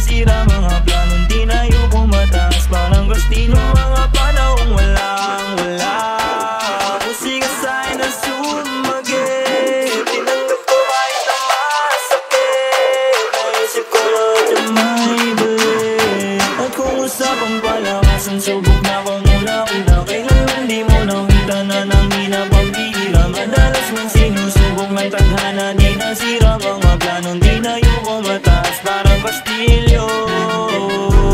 nasira mga planong di na yung kumataas. Parang Agustino, mga panahong walang-wala. Musika sa'kin na sumagip, tinanggap ko kahit na masakit. Naisip ko lahat yung may balik. At kung usapang palakasan, subok na kung una-una. Kailanman di mo nakita na nangina pambihira. Madalas man sinusubok ng tadhana, di nasira mga planong di na yung kumataas. Parang Castillo,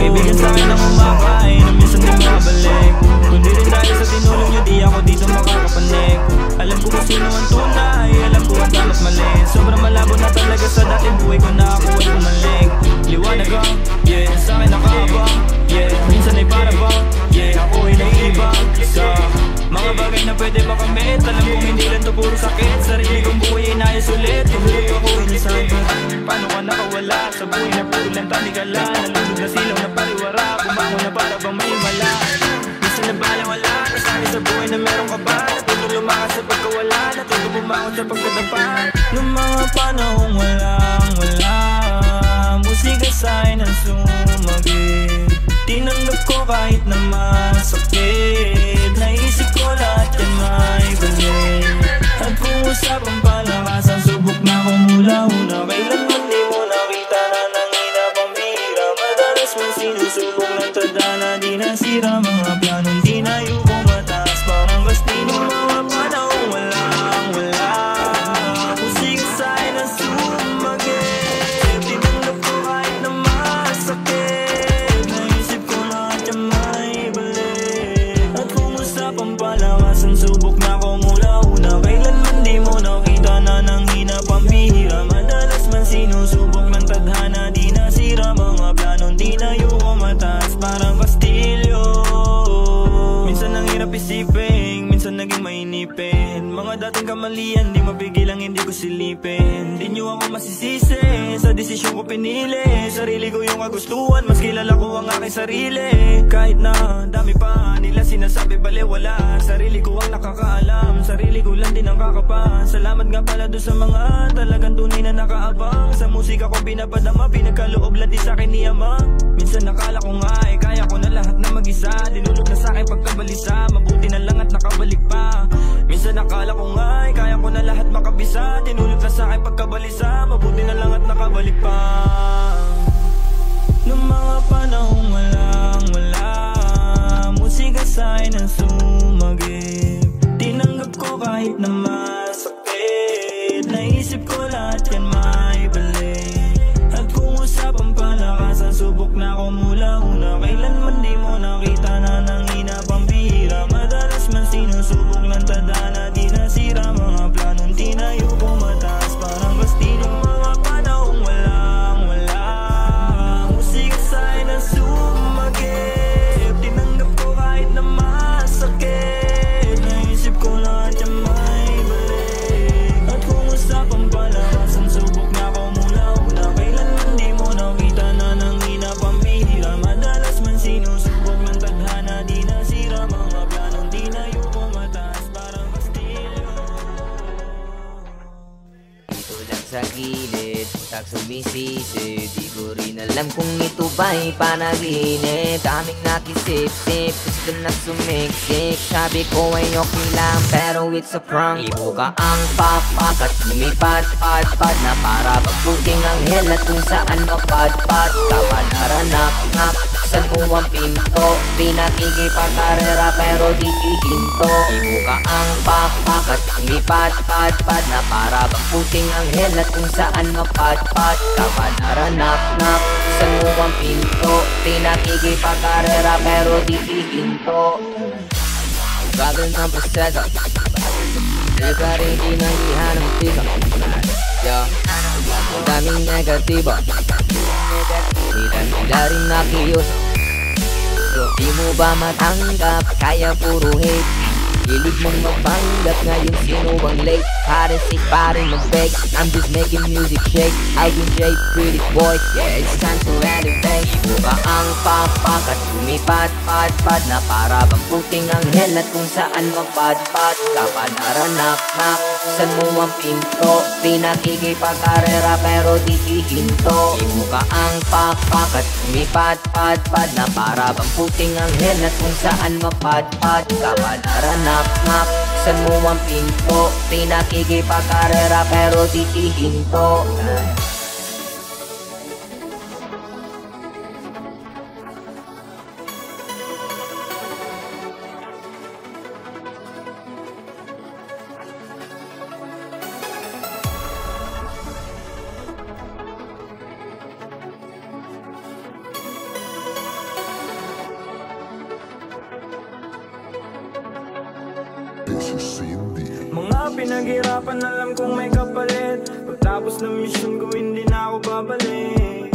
kaibigan sa'kin ang kumakain na minsan di makabalik. Kung di rin dahil sa tinulong nyo, di ako dito makakapanik. Alam ko kung sino ang tunay, alam ko ang tama't mali. Sobrang malabo na talaga sa dating buhay ko na ako ay bumalik. Liwanag ang, yeah, sa'kin nakaabang, yeah, minsan ay para bang, yeah, ako ay naiibang sa mga bagay na pwede makamit. Alam kong hindi lang to puro sakit, sarili kong buhay ay nais ulit. Tumulog ako inisagot, paano ka nakawala sa buhay na patulang tanikala. Nalulog na silaw na pariwara, bumangon na para bang may mala. Minsan na balawala, nasanay sa buhay na meron ka ba. Natuto lumakas sa pagkawala, natuto bumangon sa pagkadapa. Noong mga panahong walang-wala, musika sa'kin ang sumagip. Tinanggap ko kahit na masakit. Naisip ko lahat yan may balik. At kung usapang palakasan, subok na kung mula-una. Kailanman di mo nakita na nangina pambihira. Madalas man sinusubok ng tadhana, di nasira mga planong di na yung kumataas. Parang Agustino, mga panahong walang-wala. Musika sa'kin ang sumagip, tinanggap ko kahit na masakit. Naisip ko lahat yan may balik. At kung usapang palakasan, subok na kung mula-una. Kailanman di mo nakita na nangina pambihira. Madalas man sinusubok ng tadhana, di nasira mga planong di na yung kumataas. Parang Castillo, minsan ang hirap isipin, minsan naging mainipin. Mga dating kamalian, di mapigilang hindi ko silipin. Di nyo ako masisisi sa desisyon ko pinili. Sarili ko yung kagustuhan, mas kilala ko ang aking sarili. Kahit na dami pa nila sinasabi baliwala, sarili ko ang nakakaalam, sarili ko lang din ang kakapa. Salamat nga pala doon sa mga talagang tunay na nakaabang. Sa musika ko pinapadama, pinagkaloob lang di sa'kin ni Ama. Minsan nakala ko nga kaya ko na lahat na mag-isa. Dinulog na sa'kin pagkabalisa, mabuti na lang at nakabalik pa. Minsan nakala ko nga kaya ko na lahat makabisa. Dinulog na sa'kin pagkabalisa, mabuti na lang at nakabalik pa. Noong mga panahong walang-wala, musika sa'kin ang sumagip. Tinanggap ko kahit na masakit. Naisip ko lahat yan may balik. At kung usapang palakasan, subok na ako mula-una. Kailanman di mo nakita na nangina pambihira. Madalas man sinusubok ng tadhana, di nasira mga planong di na yung kumataas. Parang Agustino, mga panahong walang-wala. Musika sa'kin ang sumagip, tinanggap ko kahit na masakit. Naisip ko lahat yan may balik. At kung usapang palakasan, subok na ako mula-una. Kailanman di mo nakita na nangina pambihira. Madalas man sinusubok ng tadhana, di nasira mga planong di na yung kumataas. Parang Castillo. Dito lang sa gilid, tak sumisisi. Di ko rin alam kung ito ba'y panaginip. Daming nakisip-sip, gusto na sumiksik. Sabi ko ay okay lang, pero it's a prank. Ibuka ang papak at lumipad-pad-pad na para pagputing ang hell at kung saan mapad-pad. Kapanaranap-nap, saan mo ang pinto. Pinakikipagkarera pero di ihinto. Ibuka ang papak at lumipad-pad-pad na para pagputing ang hell at kung saan mapad-pad. Kapanaranap-nap, saan mo ang pinto. Pinakikipagkarera pero di ihinto. Bagal ng proseso, di ka rin inahihan ng tigo. Ang daming negatibo, nila rin nakiyos. So di mo ba matanggap, kaya puro hate. Hilig mong magpanggap, ngayon sino ang late. Pare sick, pare mag-bake, I'm just making music shake. I can shape, pretty boy, yeah it's time to elevate. Ibuka ang papak at lumipad-pad-pad na para bang puting ang hell at kung saan mapad-pad. Kapanaranap-nap, buksan mo ang pinto. Pinakikipagkarera pero di hihinto. Di mo ka ang pakpak at umipad-pad-pad na para bang puting anghel at kung saan mapad-pad ka madaranap-nap. Buksan mo ang pinto. Pinakikipagkarera pero di hihinto. Mga pinaghirapan, alam kong may kapalit. Pagtapos ng mission ko, hindi na ako babalik.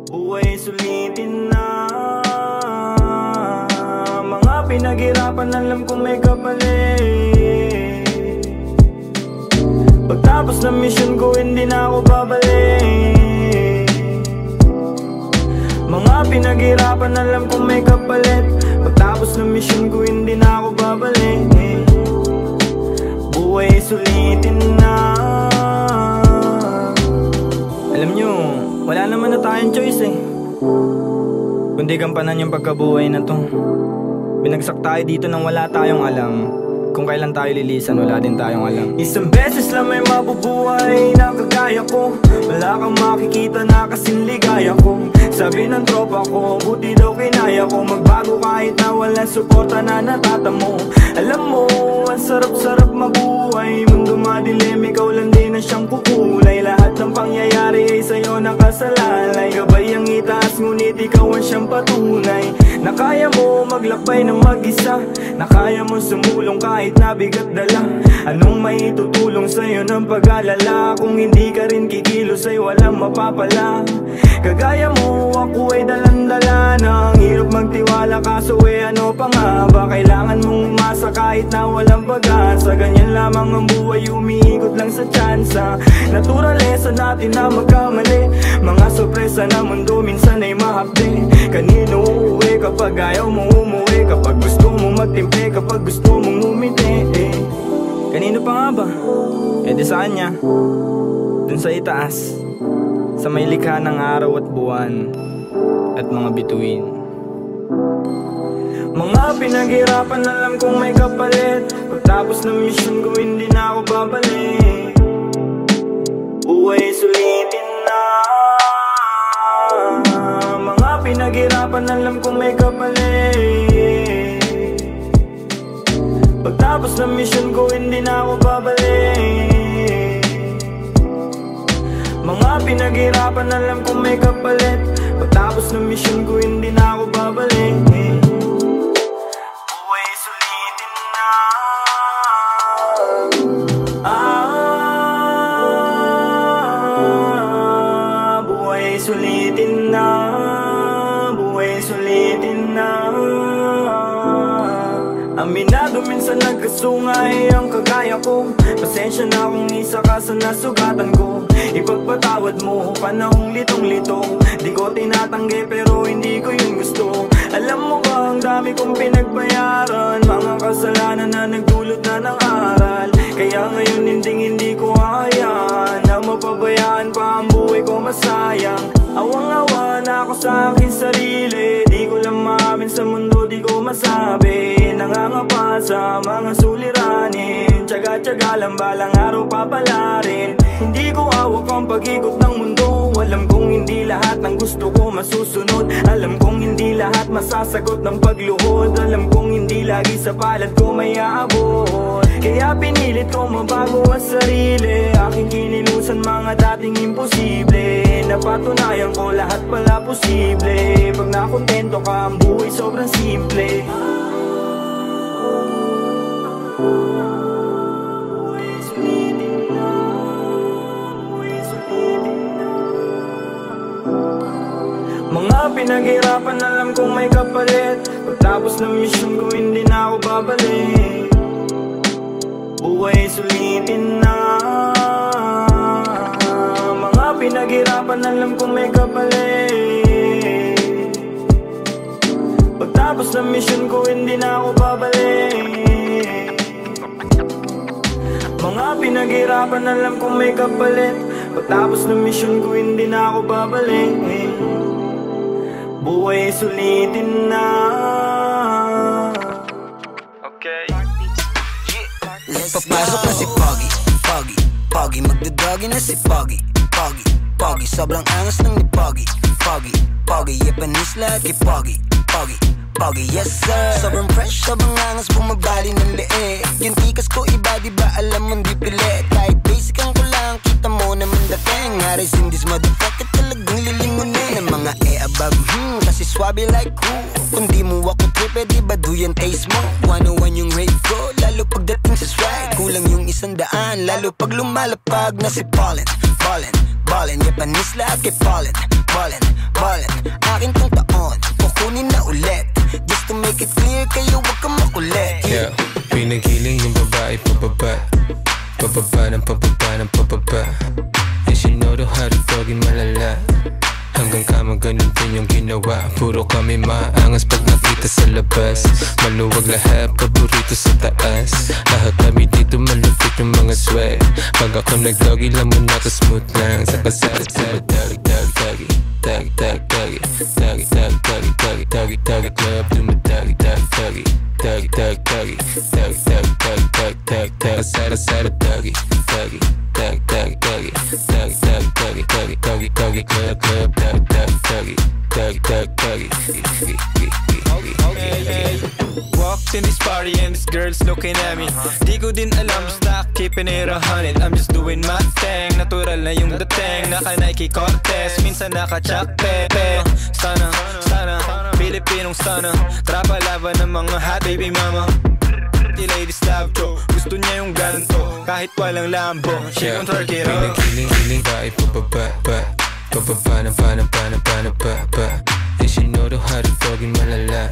Buhay sulitin na. Mga pinaghirapan, alam kong may kapalit. Pagtapos ng mission ko, hindi na ako babalik. Mga pinaghirapan, alam kong may kapalit. Pagtapos ng mission ko, hindi na ako babalik. Buhay sulitin na. Alam nyo, wala naman na tayong choice kundi gampanan yung pagkabuhay na to. Binagsak tayo dito nang wala tayong alam. Kung kailan tayo lilisan, wala din tayong alam. Isang beses lang may mabubuhay na kagaya ko. Wala kang makikita na kasing ligaya ko. Sabi ng tropa ko, buti daw kinaya ko magbago kahit na walang suporta na natatamo. Alam mo, ang sarap-sarap mabuhay. Mundo madilim, ikaw lang din na siyang kukulay. Lahat ng pangyayari ay sa'yo nakasalalay. Gabay ang itaas, ngunit ikaw ang siyang patunay. Na kaya mo maglakbay ng mag-isa. Na kaya mo sumulong kahit na bigat dala. Anong maitutulong sa'yo ng pag-alala? Kung hindi ka rin kikilos ay walang mapapala. Kagaya mo, ako ay dalandala na. Ang hirap magtiwala kaso ano pa nga ba? Kailangan mong umasa kahit na walang pag-asa. Ganyan lamang ang buhay, umiikot lang sa tsansa. Naturalesa natin na magkamali. Mga sorpresa na mundo minsan ay mahapde. Kanino uuwi kapag ayaw mo umuwi? Kapag gusto mo magtimpe, kapag gusto mong umiti Kanino pa nga ba? Di sa kanya. Dun sa itaas, sa may likha ng araw at buwan at mga bituin. Mga pinaghirapan, alam kong may kapalit. Pagtapos ng mission ko, hindi na ako babalik. Buhay sulitin na. Mga pinaghirapan, alam kong may kapalit. Pagtapos ng mission ko, hindi na ako babalik. Mga pinaghirapan, alam kong may kapalit. Pagtapos ng mission ko, hindi na ako babalik. Buhay sulitin na. Buhay sulitin na. Buhay sulitin na. Aminado minsan nagkasungay ang kagaya ko. Pasensya na kung isa ka sa nasugatan ko. Ipagpatawad mo, panahong litong-lito. Di ko tinatanggi pero hindi ko yun gusto. Alam mo ba ang dami kong pinagbayaran, mga kasalanan na nagdulot na ng aral. Kaya ngayon hindi ko hayaan na mapabayaan pa ang buhay ko masayang. Awang-awa na ako sa aking sarili. Di ko lang maamin sa mundo, di ko masabi. Nangangapa sa mga suliranin. Tsaga-tsaga lang balang araw papalarin. Hindi ko hawak ang pag-ikot ng mundo. Alam kong hindi lahat ng gusto ko masusunod. Alam kong hindi lahat masasagot ng pagluhod. Alam kong hindi lagi sa palad ko may aabot. Kaya pinilit ko mabago ang sarili. Aking kinilusan mga dating imposible. Napatunayan ko lahat pala posible. Pag nakontento ka, ang buhay sobrang simple. Mga pinaghirapan, alam kong may kapalit. Pagtapos ng mission ko, hindi na ako babalik. Buhay sulitin na. Mga pinaghirapan, alam kong may kapalit. Pagtapos ng mission ko, hindi na ako babalik. Mga pinaghirapan alam kong may kapalit. Pagtapos ng mission ko hindi na ako babalik. Buhay sulitin na. Okay. Papasok na si Pogi, Pogi, Pogi. Magdadagi na si Pogi, Pogi, Pogi. Sobrang angas ng ni Pogi, Pogi, Pogi. Japanese lagi Pogi, Pogi, Pogi. Yes sir. Sobrang fresh, sobrang angas, bumabali ng leeg. Yung tikas ko iba, di ba alam mo di pilit. Kahit basic ang kulang, kita mo naman dating. Haris in this motherfucker, talagang lilingunin. Ang mga above, kasi swabe like who. Kung di mo ako trip, di ba do yan taste mo? 101 yung rate ko, lalo pagdating sa swag. Kulang yung 100, lalo pag lumalapag na si Ballin, Ballin, Ballin. Japanese lagi Ballin, Ballin, Ballin. Akin tong taon, kukunin na ulit. Just to make it clear, kayo wag kang makulit. Yeah, pinagiling yung babae pababa. Pababa ng pababa ng pababa. And she know the how to doggy malala. Hanggang kama ganun din yung ginawa. Puro kami maangas pag nakita sa labas. Maluwag lahat, paborito sa taas. Lahat kami dito malupit yung mga swag. Pag ako nag-doggy lang muna ka smooth lang. Sa kasada sa doggy, doggy, doggy. Doggy, doggy, doggy. Doggy, doggy, doggy, doggy. Doggy, doggy, club, do my doggy, doggy, doggy. Doggy, doggy, doggy. Doggy, doggy, doggy, doggy, doggy, doggy. Kasada, kasada, doggy, doggy. Doggy, doggy, doggy. Doggy, doggy, doggy, doggy, doggy, doggy, club, club, doggy, doggy, doggy, doggy, doggy, doggy. Walked in this party and this girl's looking at me. Di ko din alam, basta keeping it 100. I'm just doing my thing, natural na yung dating. Naka Nike Cortez, minsan naka Chuck Pepe. Sana, sana, Pilipinong sana. Trapa laban ng mga hot baby mama. The ladies love ko, gusto niya yung ganito. Kahit walang lambo, she gon' twerk it up. Pinagiling bae pababa, ba. Pababa ng pa. And she know the how to doggy malala.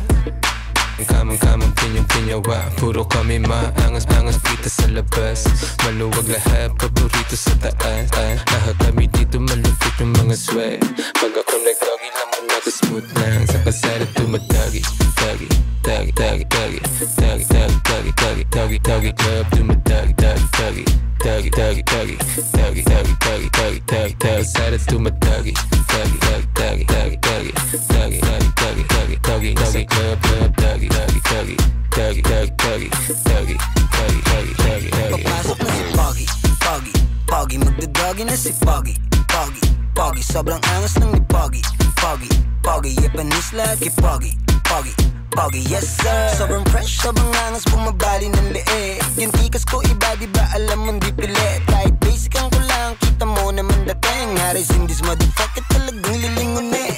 Kamang-kamang din yung ginawa. Puro kami maangas-angas kita sa labas. Maluwag lahat, paborito sa taas. Lahat kami dito malupit yung mga swag. Pag ako nag-doggy lang muna ka smooth lang. Sa kasada tumadagi, doggy, doggy, doggy, doggy. Doggy, doggy, doggy, doggy, doggy, doggy, club, tumadagi, doggy, doggy. Doggy, doggy, doggy. Doggy, doggy, doggy, doggy, doggy, doggy. Kasada tumadagi, doggy, doggy, doggy, doggy, doggy. Doggy, doggy, doggy, doggy, doggy, doggy, club, club, doggy. Doggy, doggy, doggy, doggy, doggy, doggy, doggy, doggy, doggy. Papasok na si Pogi, Pogi, Pogi. Magdadagi na si Pogi, Pogi, Pogi. Sobrang angas ng ni Pogi, Pogi, Pogi. Japanese lagi Pogi, Pogi, Pogi. Yes sir. Sobrang fresh, sobrang angas, bumabali ng leeg. Yung tikas ko iba, di ba alam mo di pilit. Kahit basic ang kulang, kita mo naman dating. Haris in this motherfucker, talagang lilingunin.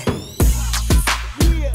Yeah.